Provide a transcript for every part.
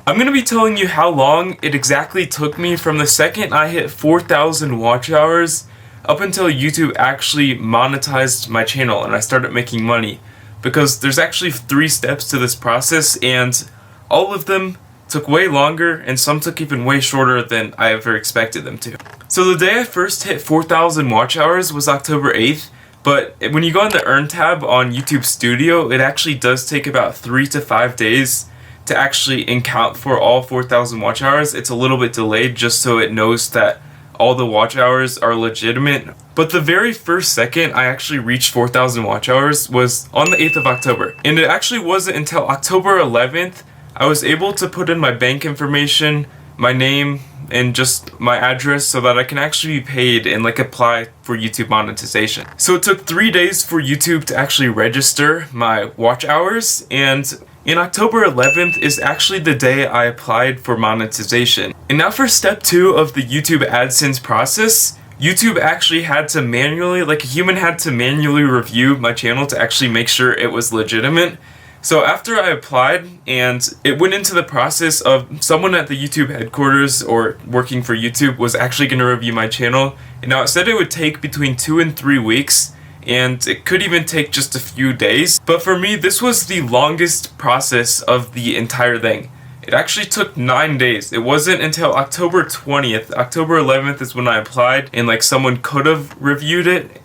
I'm going to be telling you how long it exactly took me from the second I hit 4,000 watch hours up until YouTube actually monetized my channel and I started making money. Because there's actually 3 steps to this process, and all of them took way longer and some took even way shorter than I ever expected them to. So the day I first hit 4,000 watch hours was October 8th, but when you go on the Earn tab on YouTube Studio, it actually does take about 3 to 5 days to actually account for all 4,000 watch hours. It's a little bit delayed just so it knows that all the watch hours are legitimate. But the very first second I actually reached 4,000 watch hours was on the 8th of October. And it actually wasn't until October 11th I was able to put in my bank information, my name, and just my address so that I can actually be paid and apply for YouTube monetization. So it took 3 days for YouTube to actually register my watch hours, and in October 11th is actually the day I applied for monetization. And now for step 2 of the YouTube AdSense process, YouTube actually had to manually, a human had to manually review my channel to actually make sure it was legitimate. So after I applied and it went into the process of someone at the YouTube headquarters or working for YouTube was actually going to review my channel. And now it said it would take between 2 and 3 weeks. And it could even take just a few days. But for me, this was the longest process of the entire thing. It actually took 9 days. It wasn't until October 20th. October 11th is when I applied and someone could have reviewed it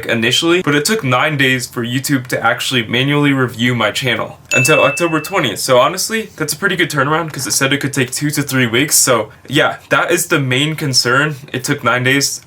initially, but it took 9 days for YouTube to actually manually review my channel until October 20th. So honestly, that's a pretty good turnaround because it said it could take 2 to 3 weeks. So yeah, that is the main concern. It took 9 days.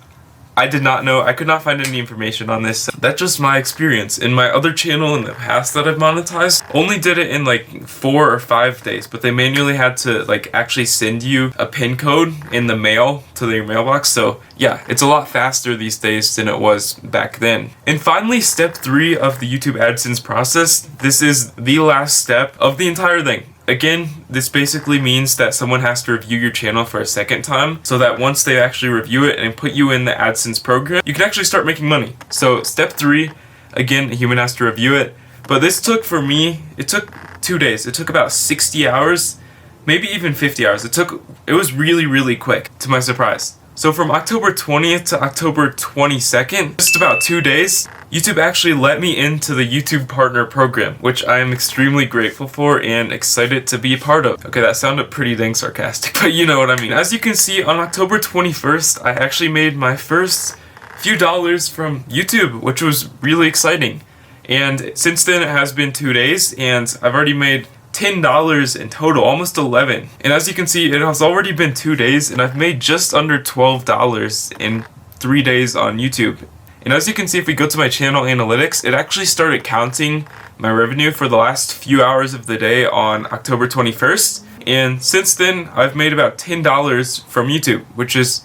I did not know. I could not find any information on this. That's just my experience. In my other channel in the past that I've monetized, only did it in 4 or 5 days, but they manually had to actually send you a PIN code in the mail to your mailbox. So yeah, it's a lot faster these days than it was back then. And finally, step 3 of the YouTube AdSense process. This is the last step of the entire thing. Again, this basically means that someone has to review your channel for a second time so that once they actually review it and put you in the AdSense program, you can actually start making money. So step 3, again, a human has to review it. But this took, for me, it took 2 days. It took about 60 hours, maybe even 50 hours. It was really, really quick, to my surprise. So from October 20th to October 22nd, just about 2 days, YouTube actually let me into the YouTube Partner Program, which I am extremely grateful for and excited to be a part of. Okay, that sounded pretty dang sarcastic, but you know what I mean. As you can see, on October 21st, I actually made my first few dollars from YouTube, which was really exciting. And since then, it has been 2 days, and I've already made $10 in total, almost 11. And as you can see, it has already been 2 days and I've made just under $12 in 3 days on YouTube. And as you can see, if we go to my channel analytics, it actually started counting my revenue for the last few hours of the day on October 21st. And since then, I've made about $10 from YouTube, which is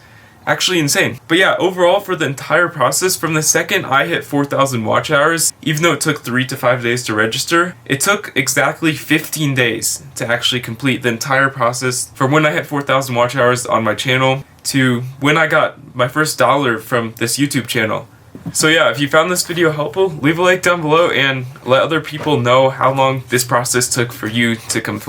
actually insane. But yeah, overall for the entire process, from the second I hit 4,000 watch hours, even though it took 3 to 5 days to register, it took exactly 15 days to actually complete the entire process from when I hit 4,000 watch hours on my channel to when I got my first dollar from this YouTube channel. So yeah, if you found this video helpful, leave a like down below and let other people know how long this process took for you to complete.